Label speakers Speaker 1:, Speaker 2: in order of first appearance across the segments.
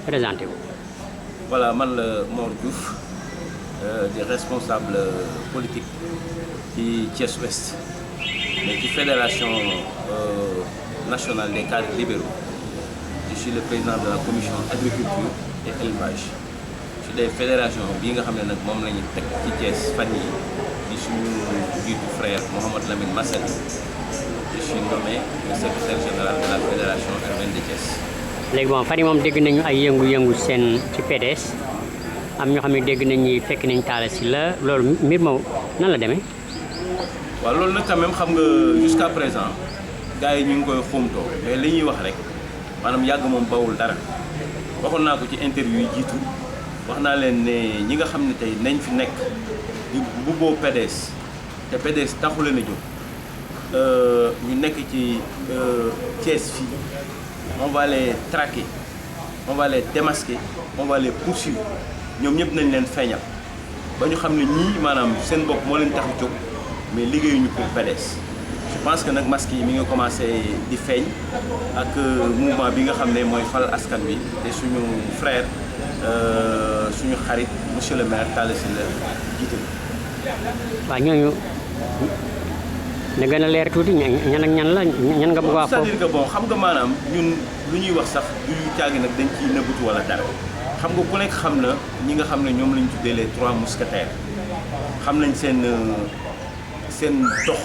Speaker 1: présenté wu.
Speaker 2: Voilà, man la Mor Diouf di responsable politique ci Thiès Ouest mais ci fédération nationale des cadres libéraux. Je suis le président de la commission agriculture et élevage ci des fédérations bii nga xam ne nag moom la ñu teg ci Thiès fan yi di suñu jiitu frère Mouhamad Lamine Massali. Je suis nommé le secrétaire général de la fédération urbaine de Thiès.
Speaker 1: léegi bon fan yi moom dégg nañu ay yëngu-yëngu seen ci PDS am ñoo xam ne dégg nañ ni fekk nañ Talla Sylla loolu mbir ma nan la demee.
Speaker 2: waaw loolu nag quand même xam nga jusqu'à présent gars yi ñu ngi koy xumtoo mais li ñuy wax rek maanaam yàgg moom bawul dara waxoon naa ko ci interview yi jiitu wax naa leen ne ñi nga xam ne tey nañ fi nekk di bubboo PDS te PDS taxu leen a jóg ñu nekk ci Thiès fii on va les traquer on va les démasquer on va les poursuivre ñoom ñëpp nañ leen feeñal ba ñu xam ne ñii maanaam seen bopp moo leen tax a jóg mais liggéeyuñu pour PDS. Je pense que nag masque yi mi ngi commencé di feeñ ak mouvement bi nga xam ne mooy fal askan bi te suñu frère suñu xarit monsieur le maire Talla Sylla jiite.
Speaker 1: waaw ñooñu na gën a leer tuuti ñan ak ñan la ñan nga bëgg a wax foofu.
Speaker 2: c'est-à-dire que bon xam nga maanaam ñun lu ñuy wax sax du caagi nag dañ ciy nëbbatu wala dara xam nga ku nekk xam na ñi nga xam ne ñoom lañ tuddee les trois mousquetaires xam nañ seen dox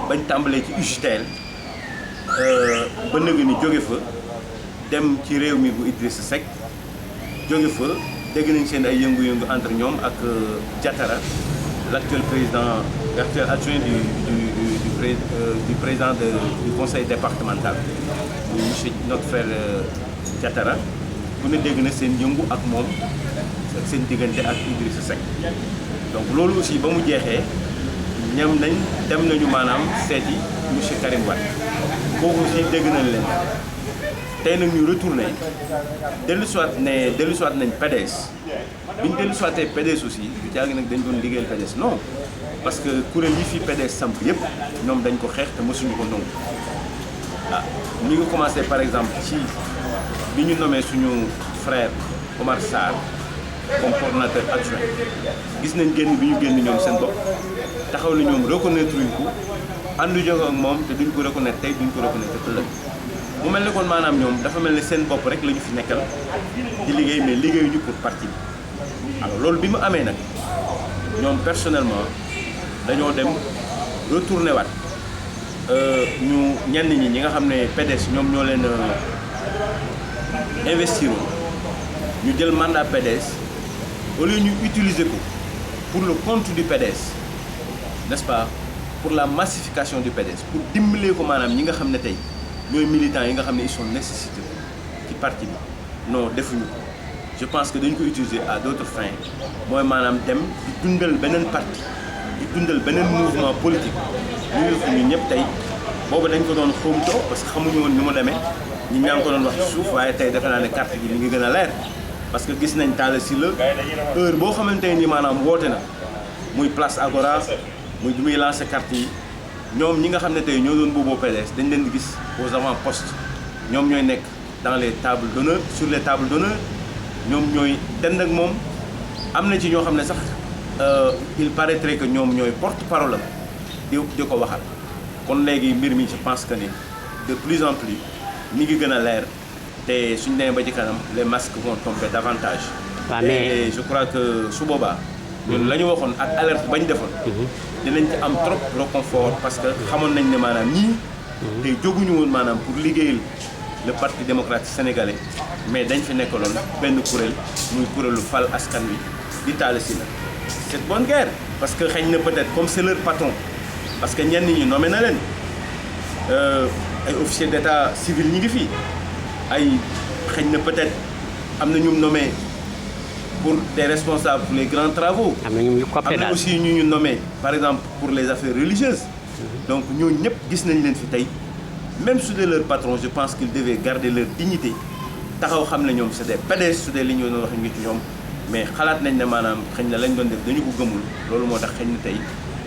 Speaker 2: bañ tàmbalee ci UGTEL ba nëg ni jóge fa dem ci réew mi bu Idrissa Seck jóge fa dégg nañ seen ay yëngu-yëngu entre ñoom ak Diatara l'actuel adjoint du président du conseil départemental muy monsieur notre frère Diatara ku ne dégg na seen yëngu ak moom ak seen diggante ak Idrissa Seck donc loolu aussi ba mu jeexee ñam nañ dem nañu maanaam seeti monsieur Karim Wade kooku aussi dégg nañ leen tey nag ñu retourné dellusiwaat nañ PDS bi ñu dellusiwaatee PDS aussi du jaagi nag dañ doon liggéeyal PDS non parce que kuréel yi fii PDS samp yëpp ñoom dañ ko xeex te mësuñu ko nangu ñu ngi commencé par exemple ci bi ñu nommé suñu frère Omar Sarr comme coordonnateur adjoint gis nañ génn bi ñu génn ñoom seen bopp taxaw na ñoom reconnaître uñ ko àndu jóg ak moom te duñ ko reconnaître tey duñ ko reconnaître ëllëg mu mel ne kon maanaam ñoom dafa mel ne seen bopp rek la ñu fi nekkal di liggéey mais liggéeyuñu pour parti bi alors loolu bi mu amee nag ñoom personnellement dañoo dem retourné waat ñu ñenn ñi nga xam ne PDS ñoom ñoo leen investir ñu jël mandat PDS au lieu ñu utiliser ko pour le compte du PDS n'est-ce pas pour la massification du PDS pour dimbalee ko maanaam ñi nga xam ne tey ñooy militants yi nga xam ne ils sont nécessités ci parti bi non defuñu ko je pense que dañ ko utiliser à d'autres fins mooy maanaam dem di dundal beneen parti di dundal beneen mouvement politique ñu ñëpp tey boobu dañ ko doon xóomtoo parce que xamuñu woon ni mu demee ñi ñaa ngi ko doon wax ci suuf waaye tey defe naa ne carte gi mi ngi gën a leer parce que gis nañ Talla Sylla heure boo xamante ni maanaam woote na muy place Agora muy bi muy lancé carte yi ñoom ñi nga xam ne tey ñoo doon booboo PDS dañ leen di gis aux avant-postes ñoom ñooy nekk dans les tables d'honneur sur les tables d'honneur ñoom ñooy dend ak moom am na ci ñoo xam ne sax il paraîtrait que ñoom ñooy porte-parole am di ko waxal kon léegi mbir mi je pense que ni de plus en plus mi ngi gën a leer te suñ demee ba ci kanam les masques vont tomber davantage. et je crois que su boobaa. ñun la ñu waxoon ak alerte bañ defoon. dinañ ci am trop réconfort parce que xamoon nañ ne maanaam ñii. tey jóguñu woon maanaam pour liggéeyal le parti démocratique sénégalais mais dañ fi nekkaloon benn kuréel muy kuréelu fal askan wi di Talla Sylla. c'est bonne guerre parce que xëy na peut-être comme c'est leur patron parce que ñenn ñi nommé na leen ay officiers d'état civil ñi ngi fii ay xëy na peut-être am na ñu nommé pour des responsables pour les grands travaux. am na aussi ñu nommé par exemple pour les affaires religieuses. donc ñooñu ñëpp gis nañ leen fi tey même su dee leur patron je pense qu'ils devaient garder leur dignité taxaw xam ne ñoom c'est des PDS su dee li ñu doon wax ñu ci ñoom mais xalaat nañ ne maanaam xëy na lañ doon def dañu ko gëmul loolu moo tax xëy na tey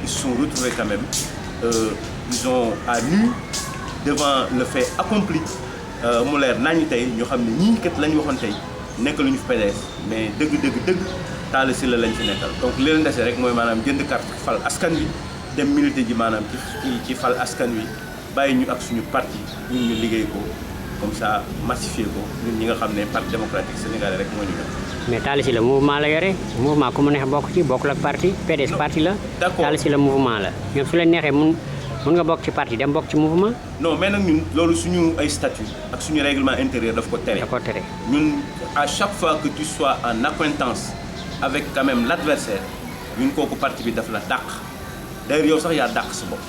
Speaker 2: ils se sont retrouvés quand même ils ont à nu devant le fait accompli mu leer nañu tey ñu xam ne ñii kat lañ waxoon tey nekk lu ñu fi PDS mais dëgg Talla Sylla lañ fi nekkal donc li leen dese rek mooy maanaam jënd carte fal askan wi dem militer ji maanaam ci fal askan wi bàyyi ñu ak suñu parti ñun ñu liggéey ko comme ça massifier ko ñun ñi nga xam ne parti démocratique sénégalais rek moo ñu def.
Speaker 1: mais Talla Sylla mouvement la yore mouvement ku mu neex bokk ci bokkul ak parti PDS parti la.
Speaker 2: d'accord
Speaker 1: Talla Sylla mouvement la ñoom su leen neexee mun nga bokk ci parti dem bokk ci mouvement.
Speaker 2: non mais nag ñun loolu suñu ay statut ak suñu règlement intérieur daf ko tere.
Speaker 1: da ko tere
Speaker 2: ñun à chaque fois que tu sois en accointance avec quand même l'adversaire ñun kooku parti bi daf la dàq d'ailleurs yow sax yaa dàq sa bopp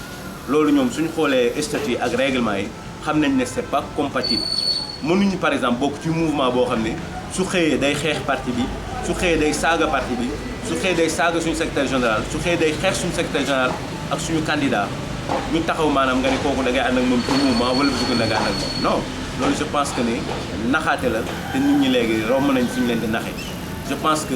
Speaker 2: loolu ñoom suñu xoolee statut ak règlement yi xam nañ ne c'est pas compatible mënuñu par exemple bokk ci mouvement boo xam ne su xëyee day xeex parti bi su xëyee day saaga parti bi su xëyee day saaga suñu secrétaire général su xëyee day xeex suñu secrétaire général ak suñu candidat ñu taxaw maanaam nga ne kooku da ngay ànd ak moom ci mouvement wala bëgg da nga ànd ak moom non loolu je pense que ne naxaate la te nit ñi léegi romb nañ fi ñu leen di naxee je pense que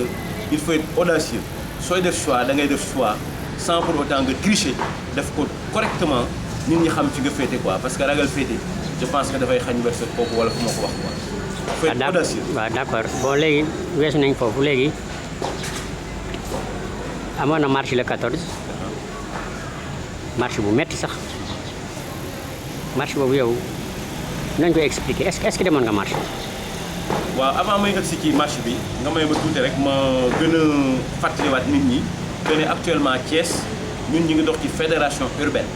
Speaker 2: il faut être audacieux sooy def choix da ngay def choix sans pour autant nga tricher def ko correctement nit ñi xam fi nga féete quoi parce que ragal féete je pense que dafay xañ wërsëg kooku wala fu ma ko wax quoi. il faut être audacieux.
Speaker 1: waaw d'accord bon léegi weesu nañ foofu léegi amoon na marche le 14 marche bu metti sax marche boobu yow nañ ko expliquer est-ce que demoon nga marche.
Speaker 2: waaw avant may agsi ci marche bi nga may ma tuuti rek ma gën a fàttaliwaat nit ñi que ne actuellement Thiès ñun ñi ngi dox ci fédération urbaine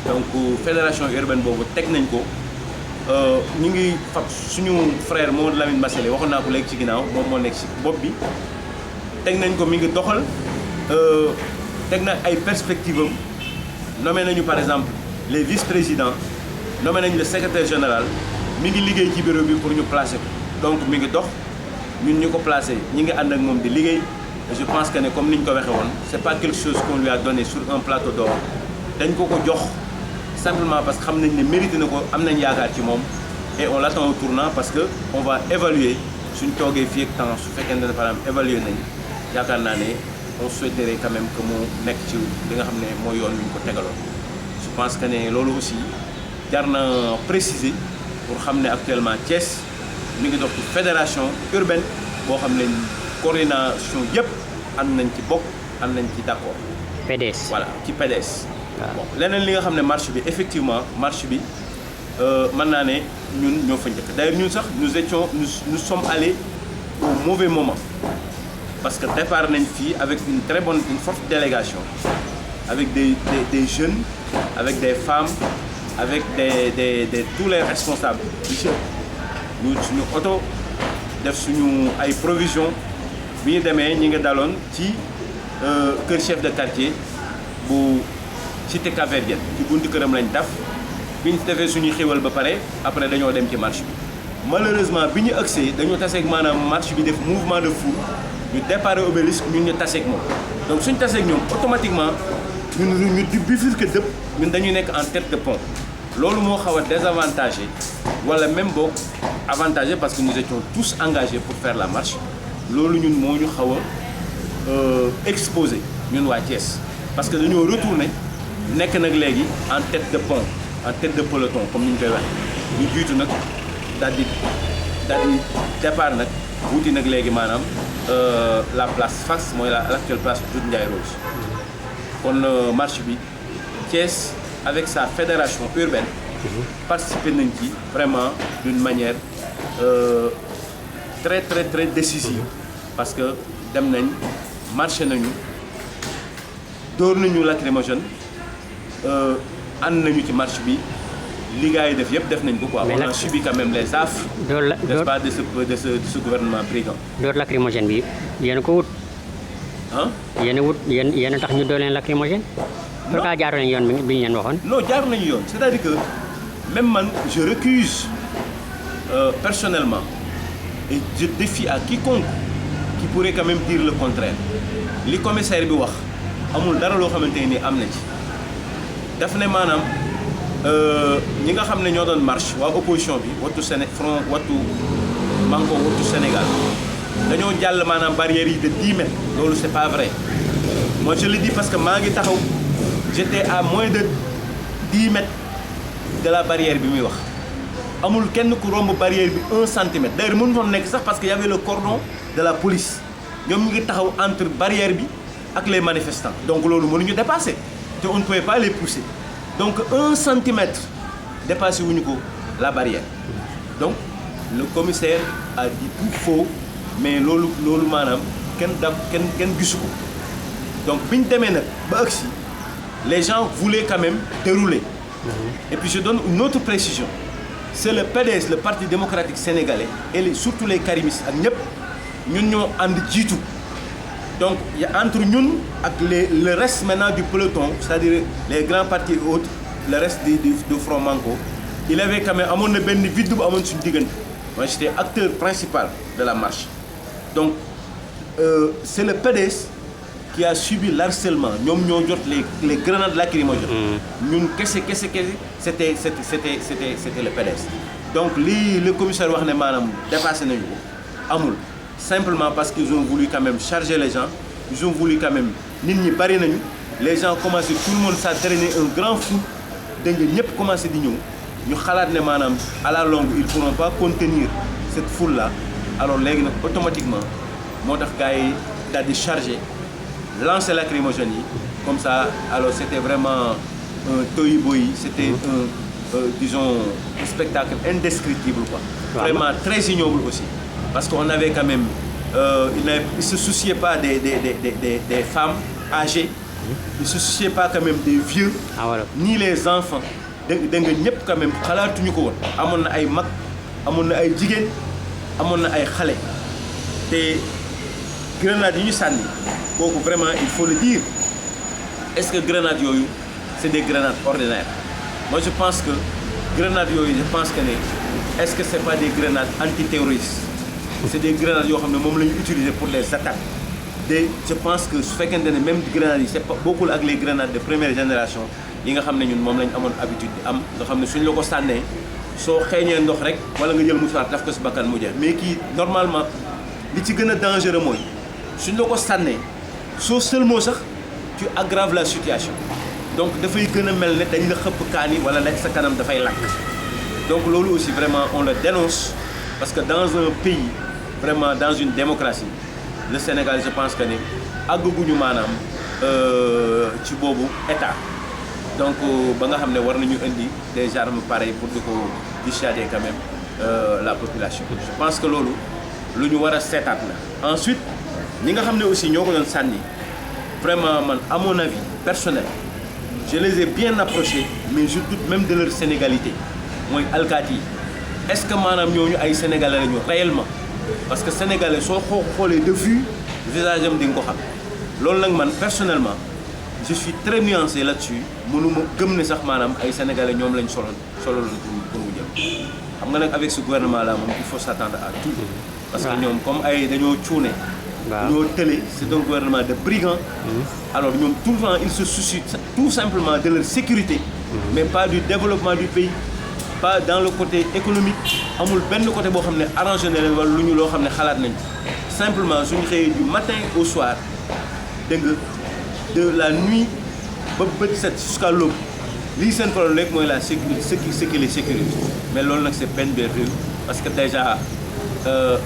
Speaker 2: donc fédération urbaine boobu teg nañ ko ñu ngi fab suñu frère Mamadou Lamine Masselé waxoon naa ko léegi ci ginnaaw moom moo nekk ci bopp bi teg nañ ko mi ngi doxal teg na ay perspectives am nommé nañu par exemple les vice-présidents nommé nañu le secrétaire général mi ngi liggéey ci bureau bi pour ñu placer ko donc mi ngi dox ñun ñu ko placé ñi ngi ànd ak moom di liggéey je pense que ne comme ni ñu ko waxee woon c'est pas quelque chose qu'on lui a donné sur un plateau d'or dañ ko jox simplement parce que xam nañ ne mérité na ko am nañ yaakaar ci moom et on l'attend au tournant parce que on va évaluer suñ toogee fii ak temps su fekkee ne par exemple évaluer nañ yaakaar naa ne on souhaiterait quand même que mu nekk ci li nga xam ne mooy yoon wi ñu ko tegaloon je pense que ne loolu aussi jar na préciser pour xam ne actuellement Thiès mi ngi dox ci fédération urbaine boo xam ne coordination yëpp ànd nañ ci bokk ànd nañ ci d'accord.
Speaker 1: PDS
Speaker 2: voilà ci PDS.
Speaker 1: waaw
Speaker 2: bon leneen li nga xam ne marche bi effectivement marche bi mën naa ne ñun ñoo fa njëkk d'ailleurs ñun sax nous sommes allés au mauvais moment parce que départ nañ fii avec une forte délégation avec des jeunes avec des femmes avec des tous les responsables ñu suñu oto def suñu ay provisions bi ñu demee ñi nga daloon ci kër chef de quartier bu cité Cap-Verdienne ci buntu këram lañ daf bi ñu defee suñuy xéwal ba pare après dañoo dem ci marche bi malheureusement bi ñu agsee dañoo taseeg maanaam marche bi def mouvement de foule ñu départ Obélisque ñun ñu taseeg moom donc suñu taseeg ñoom automatiquement ñu bifurqué dëpp ñun dañuy nekk en tête de pont loolu moo xaw a désavantagé wala même boog avantagé parce que nous étions tous engagés pour faire la marche loolu ñun moo ñu xaw a exposé ñun waa Thiès parce que dañoo retourné nekk nag léegi en tête de pont en tête de peloton comme ni ñu koy waxee ñu jiitu nag daal di départ nag wuti nag léegi maanaam la place Fass mooy l'actuelle place Doudou Ndiaye Rose kon marche bi Thiès avec sa fédération urbaine participer nañ ci vraiment d'une manière très décisive parce que dem nañ marché nañu dóor nañu lacrymogène ànd nañu ci marche bi li gars yi def yëpp def nañ ko quoi. on a subi quand même les affres n'est-ce pas de ce gouvernement brigand.
Speaker 1: dóor lacrymogène bi yéen a ko wut.
Speaker 2: ah.
Speaker 1: yéen a tax ñu dóor leen lacrymogène. non pourquoi jaaru nañu yoon bi ñu leen waxoon.
Speaker 2: non jaar nañu yoon c'est-à-dire que même man je récuse personnellement et je défie à quiconque qui pourrait quand même dire le contraire li commissaire bi wax amul dara loo xamante ni am na ci daf ne maanaam ñi nga xam ne ñoo doon marche waa opposition bi wattu front wattu Manko wattu Sénégal dañoo jàll maanaam barrières yi de 10 mètres loolu c'est pas vrai moi je le dis parce que maa ngi taxaw j'étais à moins de 10 mètres de la barrière bi muy wax amul kenn ku romb barrière bi 1 centimètre d'ailleurs mënu doon nekk sax parce que y avait le cordon de la police ñoom ñu ngi taxaw entre barrière bi ak les manifestants donc loolu mënuñu dépasser te on ne pouvait pas les pousser donc 1 centimètre dépassé wuñu ko la barrière donc le commissaire a dit tout faux mais loolu maanaam kenn gisu ko donc bi ñu demee nag ba agsi les gens voulaient quand même dérouler et puis je donne une autre précision c'est le PDS le Parti démocratique sénégalais et surtout les karimistes ak ñëpp ñun ñoo ànd jiitu donc y a entre ñun ak le reste maintenant du peloton c'est-à-dire les grands partis et autres le reste du Front Manko il avait quand même amoon na benn vide bu amoon suñu diggante moi j'étais acteur principal de la marche donc c'est le PDS qui a subi l'harcèlement ñoom ñoo jot les grenades lacrymogènes ñun kese c'était le PDS donc lii le commissaire wax ne maanaam dépassé nañu ko amul simplement parce qu'ils ont voulu quand même charger les gens ils ont voulu quand même nit ñi bari nañu les gens commencé tout le monde ça traînait un grand flou dégg nga ñëpp commencé di ñëw ñu xalaat ne maanaam à la longue ils pourront pas contenir cette foule là alors léegi nag automatiquement moo tax gars yi daal di charger lancer lacrymogène yi comme ça alors c'était vraiment un tohu-bohu c'était disons un spectacle indescriptible quoi vraiment très ignoble aussi parce qu'on avait quand même il se souciait pas des femmes âgées il se souciait pas quand même des vieux ni les enfants da nga ñëpp quand même xalaatuñu ko woon amoon na ay mag amoon na ay jigéen amoon na ay xale te grenades yi ñu sànni kooku vraiment il faut le dire est-ce que grenades yooyu c'est des grenades ordinaires moi je pense que grenades yooyu je pense que ne est-ce que c'est pas des grenades antiterroristes c'est des grenades yoo xam ne moom la ñu utiliser pour les attaques je pense que su fekkente ne même grenades yi c'est pas bokkul ak les grenades de première génération yi nga xam ne ñun moom lañ amoon habitude di am nga xam ne suñ la ko sànnee soo xeeñee ndox rek wala nga jël mouchoir daf ko si bakkan mu jeex mais kii normalement li ci gën a dangereux mooy suñ la ko sànnee soo sëlmoo sax tu aggraves la situation donc dafay gën a mel ne dañ la xëpp kaani wala la sa kanam dafay lakk donc loolu aussi vraiment on le dénonce parce que dans un pays vraiment dans une démocratie le Sénégal je pense que ne àgguñu maanaam ci boobu état donc ba nga xam ne war nañu indi des armes pareilles pour di ko dissuader quand même la population je pense que loolu lu ñu war a seetaat la ensuite ñi nga xam ne aussi ñoo ko doon sànni vraiment man à mon avis personnel je les ai bien approchés mais je doute même de leur sénégalité mooy alkaati yi est-ce que maanaam ñooñu ay sénégalais lañu réellement parce que sénégalais soo xoolee de vue visage am di nga ko xam loolu nag man personnellement je suis très nuancé là-dessus mënuma gëm ne sax maanaam ay sénégalais ñoom lañ sololoon pour mu jëm xam nga nag avec ce gouvernement là moom il faut s'attendre à tout parce que ñoom comme ay dañoo cuune dañoo tële c'est un gouvernement de brigands alors ñoom tout le temps ils se soucient tout simplement de leur sécurité mais pas du développement du pays pas dans le côté économique amul benn côté boo xam ne arrangé na leen wala lu ñu loo xam ne xalaat nañ simplement suñu xëyee du matin au soir dégg nga de la nuit ba bët set jusqu'à l'aube lii seen problème rek mooy la sécurité ce qui les sécurise mais loolu nag c'est peine perdue parce que déjà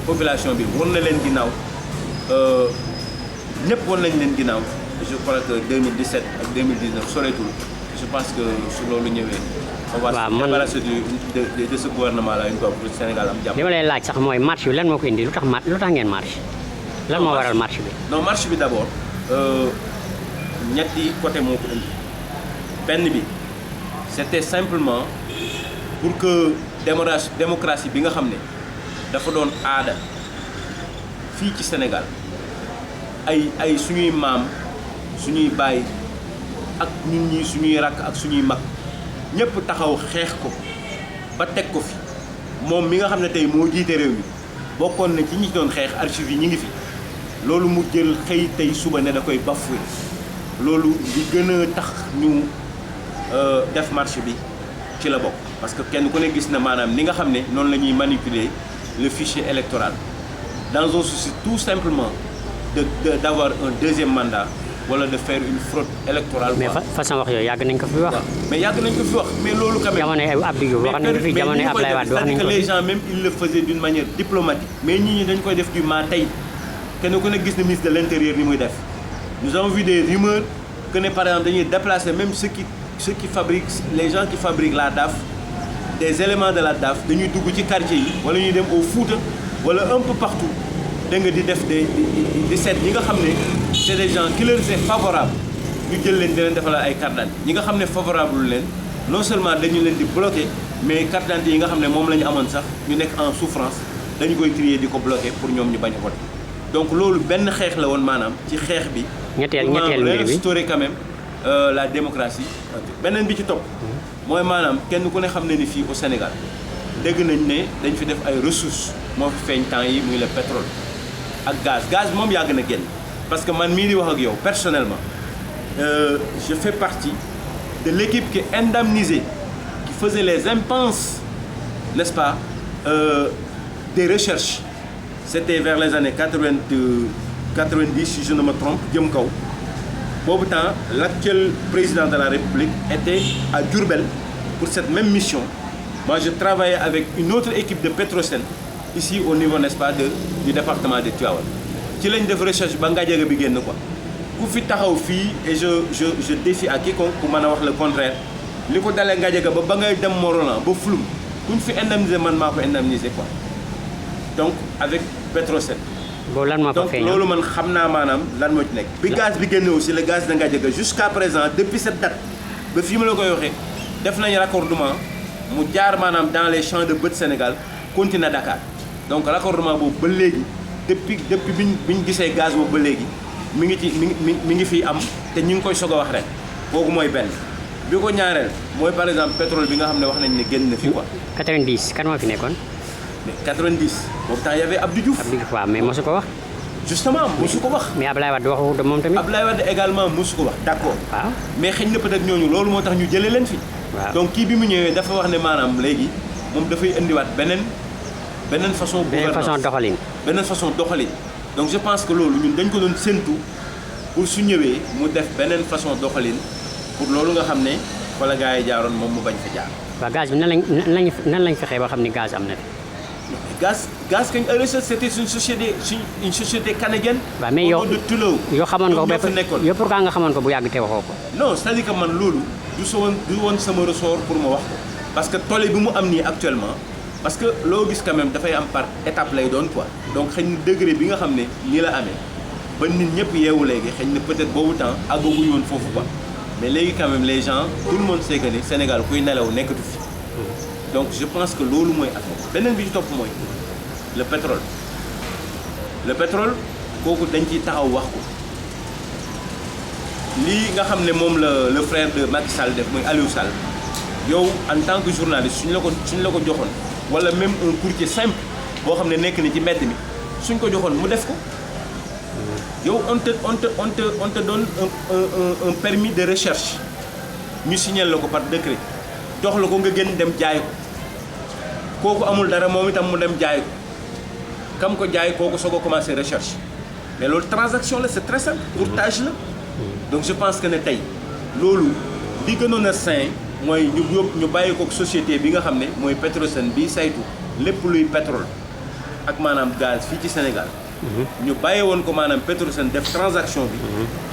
Speaker 2: population bi won na leen ginnaaw ñëpp won nañ leen ginnaaw je crois que 2017 ak 2019 soreetul je pense que su loolu ñëwee on va se débarrasser de ce gouvernement là une fois pour le Sénégal am jàmm.
Speaker 1: li ma lay laaj sax mooy marche bi lan moo ko indi lu tax ngeen marche lan moo waral marche bi.
Speaker 2: non marche bi d'abord ñetti côté moo ko indi benn bi c'était simplement pour que démocratie bi nga xam ne dafa doon aada fii ci Sénégal ay suñuy maam suñuy baay ak ñun ñi suñuy rakk ak suñuy mag ñëpp taxaw xeex ko ba teg ko fi moom mi nga xam ne tey moo jiite réew mi bokkoon na ci ñi doon xeex archives yi ñi ngi fi loolu mu jël xëy tey suba ne da koy bafoué loolu li gën a tax ñu def marche bi ci la bokk parce que kenn ku ne gis na maanaam ni nga xam ne noonu la ñuy manipuler le fichier électoral dans un souci tout simplement d'avoir un deuxième mandat wala de faire une fraude électorale.
Speaker 1: mais façon wax yooyu yàgg nañ ko fi wax.
Speaker 2: mais yàgg nañ ko fi wax mais loolu quand même.
Speaker 1: jamono Abdou Diouf wax nañ ko fi jamono Abdoulaye Wade wax nañ ko fi.
Speaker 2: les gens même ils le faisaient d'une manière diplomatique. mais ñi dañ koy def du maa tey kenn ku ne gis na ministre de l'intérieur ni muy def nous avons vu des rumeurs que ne par exemple dañuy déplacer même ceux qui fabriquent les gens qui fabriquent la DAF des éléments de la DAF dañuy dugg ci quartier yi wala ñuy dem au Fouta wala un peu partout da nga di def di seet ñi nga xam ne c'est des gens qui leur est favorable ñu jël leen di leen defal ay carte d'identité ñi nga xam ne favorable leen non seulement dañu leen di bloquer mais carte d'identité yi nga xam ne moom la ñu amoon sax ñu nekk en souffrance dañu koy trier di ko bloquer pour ñoom ñu bañ a voter donc loolu benn xeex la woon maanaam ci xeex bi. ñetteel mbir bi restaurer quand même la démocratie. beneen bi ci topp mooy maanaam kenn ku ne xam ne ni fii au Sénégal dégg nañ ne dañ fi def ay ressources moo fi feeñ temps yi muy le pétrole ak gaz moom yàgg na génn parce que man mii di wax ak yow personnellement je fais partie de l'équipe qui indemnisait qui faisait les impenses n'est-ce pas des recherches. C'était vers les années 90 si je ne me trompe jëm kaw boobu temps l'actuel président de la République était à Diourbel pour cette même mission. Moi je travaillais avec une autre équipe de Petrosen ici au niveau n'est-ce pas du département de Tivaouane ci lañ def recherche ba Ngadiaga bi génn quoi ku fi taxaw fii et je défie à quiconque ku mën a wax le contraire li ko dalee Ngadiaga ba ngay dem Morolan ba Floum kuñ fi indemniser man maa ko indemniser quoi donc avec Petrosen.
Speaker 1: boobu lan moo ko feeñal
Speaker 2: donc loolu man xam naa maanaam lan moo ci nekk. bi gaz bi génne aussi le gaz de Ngadiaga jusqu'à présent depuis cette date ba fii ma la koy waxee def nañu raccordement mu jaar maanaam dans les champs de bët Sénégal continue Dakar donc raccordement boobu ba léegi depuis bi ñu gisee gaz boobu ba léegi mi ngi ci mi ngi fiy am te ñu ngi koy soog a wax ren kooku mooy benn bi ko ñaareel mooy par exemple pétrole bi nga xam ne wax nañ ne génn na fi quoi.
Speaker 1: 90 kan moo fi nekkoon.
Speaker 2: mais 90 boobu temps y avait Abdou Diouf.
Speaker 1: Abdou Diouf waaw mais mosu ko wax.
Speaker 2: justement mosu ko wax.
Speaker 1: mais Abdoulaye Wade waxu de moom tamit.
Speaker 2: Abdoulaye Wade également mosu ko wax d'accord.
Speaker 1: waaw
Speaker 2: mais xëy na peut-être ñooñu loolu moo tax ñu jëlee leen fi.
Speaker 1: waaw
Speaker 2: donc kii bi mu ñëwee dafa wax ne maanaam léegi moom dafay indiwaat beneen façon.
Speaker 1: beneen façon doxalin.
Speaker 2: beneen façon doxalin donc je pense que loolu ñun dañ ko doon séntu pour su ñëwee mu def beneen façon doxalin pour loolu nga xam ne fa la gars yi jaaroon moom mu bañ fa jaar.
Speaker 1: waaw gaz bi nan lañ fexee ba xam ni gaz am na fi.
Speaker 2: gaz kañ RSE c'était une société canadienne.
Speaker 1: waaw mais yow
Speaker 2: de Tullow.
Speaker 1: yoo xamoon nga ko
Speaker 2: ba fa nekkoon
Speaker 1: yow pourquoi nga xamoon ko bu yàgg te waxoo ko.
Speaker 2: non c'est-à-dire que man loolu du woon sama ressort pour ma wax ko parce que tolle bi mu am nii actuellement parce que loo gis quand même dafay am par étape lay doon quoi donc xëy na degré bi nga xam ne nii la amee ba nit ñëpp yeewu léegi xëy na peut-être boobu temps àggaguñu woon foofu quoi mais léegi quand même les gens tout le monde sait que ni Sénégal kuy nelaw nekkatu fi donc je pense que loolu mooy affaire beneen bi ci topp mooy le pétrole kooku dañ ciy taxaw wax ko lii nga xam ne moom le frère de Macky Sall def muy Aliou Sall yow en tant que journaliste suñ la ko joxoon wala même un courtier simple boo xam ne nekk ni ci mbedd mi suñ ko joxoon mu def ko yow on te donne un permis de recherche ñu signal la ko par décret jox la ko nga gën dem jaay ko kooku amul dara moom itam mu dem jaay ko kam ko jaay kooku soog a commencé recherche mais loolu transaction la c'est très simple courtage la donc je pense que ne tey loolu li gënoon a sain mooy ñu bàyyi ko société bi nga xam ne mooy Petrosen bi saytu lépp luy pétrole ak maanaam gaz fii ci Sénégal ñu bàyyi woon ko maanaam Petrosen def transaction bi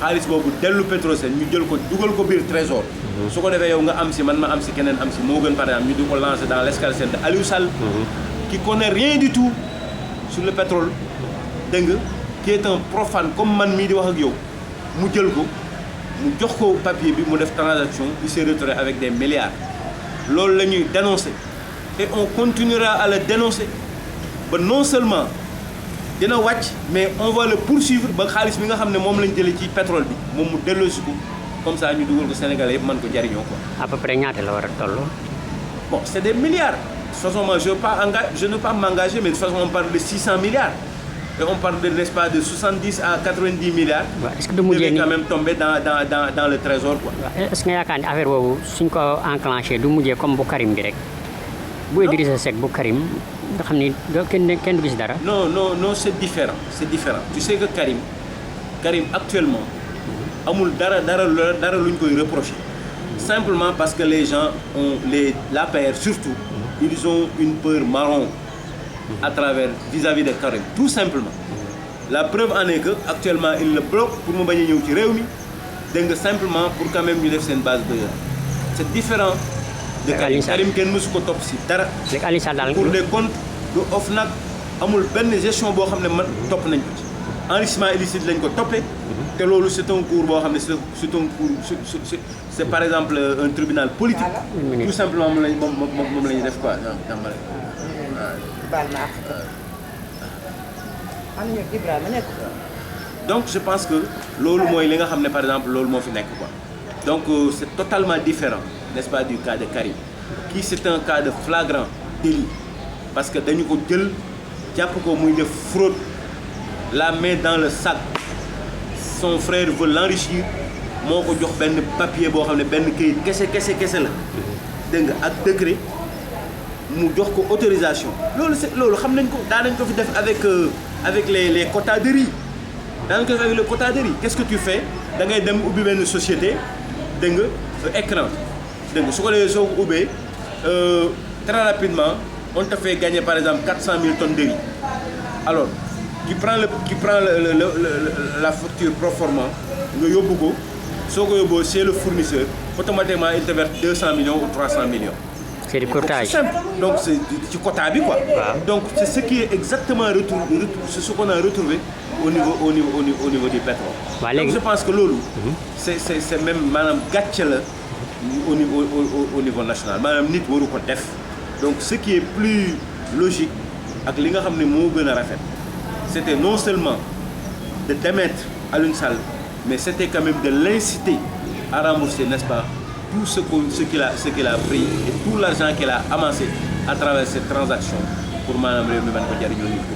Speaker 2: xaalis boobu dellu Petrosen ñu jël ko dugal ko biir trésor su ko defee yow nga am si man ma am si keneen am si moo gën par exemple ñu di ko lancer dans l'escarcelle de Aliou Sall qui connaît rien du tout sur le pétrole dégg nga qui est un profane comme man mii di wax ak yow mu jël ko mu jox ko papier bi mu def transaction il s'est retrouvé avec des milliards loolu la ñuy dénoncer et on continuera à le dénoncer ba non seulement dina wàcc mais on va le poursuivre ba xaalis bi nga xam ne moom lañ jëlee ci pétrole bi moom mu delloosi ko comme ça ñu dugal ko Sénégalais yëpp mën ko jariñoo quoi.
Speaker 1: à peu près ñaata la war a toll.
Speaker 2: bon c'est des milliards de toute façon moi je ne veux pas m'engager mais de toute façon on parle de 600 milliards et on parle de n'est-ce pas de 70 à 90 milliards.
Speaker 1: waaw est-ce que du mujjee nii
Speaker 2: quand même tomber dans le trésor quoi.
Speaker 1: waaw est-ce que nga yaakaar ni affaire boobu suñ ko enclenché du mujjee comme bu Karim bi rek bu Idrissa Seck bu Karim nga xam ni kenn du gis dara.
Speaker 2: non c'est différent tu sais que Karim actuellement amul dara luñ koy reprocher simplement parce que les gens ont l'APR surtout ils ont une peur marron à travers vis-à-vis de Karim tout simplement la preuve en est que actuellement il le bloque pour mu bañ a ñëw ci réew mi dégg nga simplement pour quand même ñu def seen base de c'est différent de Karim kenn mësu ko topp si dara pour des comptes du OFNAC amul benn gestion boo xam ne man topp nañ ko ci enrichissement illicite lañ ko toppee te loolu c'est un cours boo xam ne c'est un cours c'est par exemple un tribunal politique tout simplement moom la ñuy def quoi donc je pense que loolu mooy li nga xam ne par exemple loolu moo fi nekk quoi donc c'est totalement différent n'est-ce pas du cas de Karim qui c'est un cas de flagrant délit parce que dañu ko jël jàpp ko muy def fraude la main dans le sac son frère veut l'enrichir moo ko jox benn papier boo xam ne benn këyit kese la dégg nga ak décret mu jox ko autorisation loolu xam nañ ko daa nañ ko fi def avec les quotas de riz daa nañ ko def avec les quotas de riz qu'est-ce que tu fais da ngay dem ubbi benn société dégg nga écran dégg nga su ko defee soo ko ubbee très rapidement on te fait gagner par exemple 400 000 tonnes de riz alors qui prend la facture proforma nga yóbbu ko soo ko yóbboo c'est le fournisseur automatiquement il te verse 200 millions ou 300 millions.
Speaker 1: C'est du cotage.
Speaker 2: C'est simple. Donc c'est ci quota bi quoi. Donc c'est ce qui est exactement c'est ce qu'on a retrouvé au niveau du pétrole. Donc je pense que loolu. c'est même maanaam gàcce la au niveau national maanaam nit waru ko def. Donc ce qui est plus logique ak li nga xam ne moo gën a rafet c'était non seulement de démettre Aliou Sall mais c'était quand même de l'inciter à rembourser n'est-ce pas tout ce qu'il a pris et tout l'argent qu'il a amassé à travers cette transaction pour maanaam réew mi mën ko jariñoo nit ko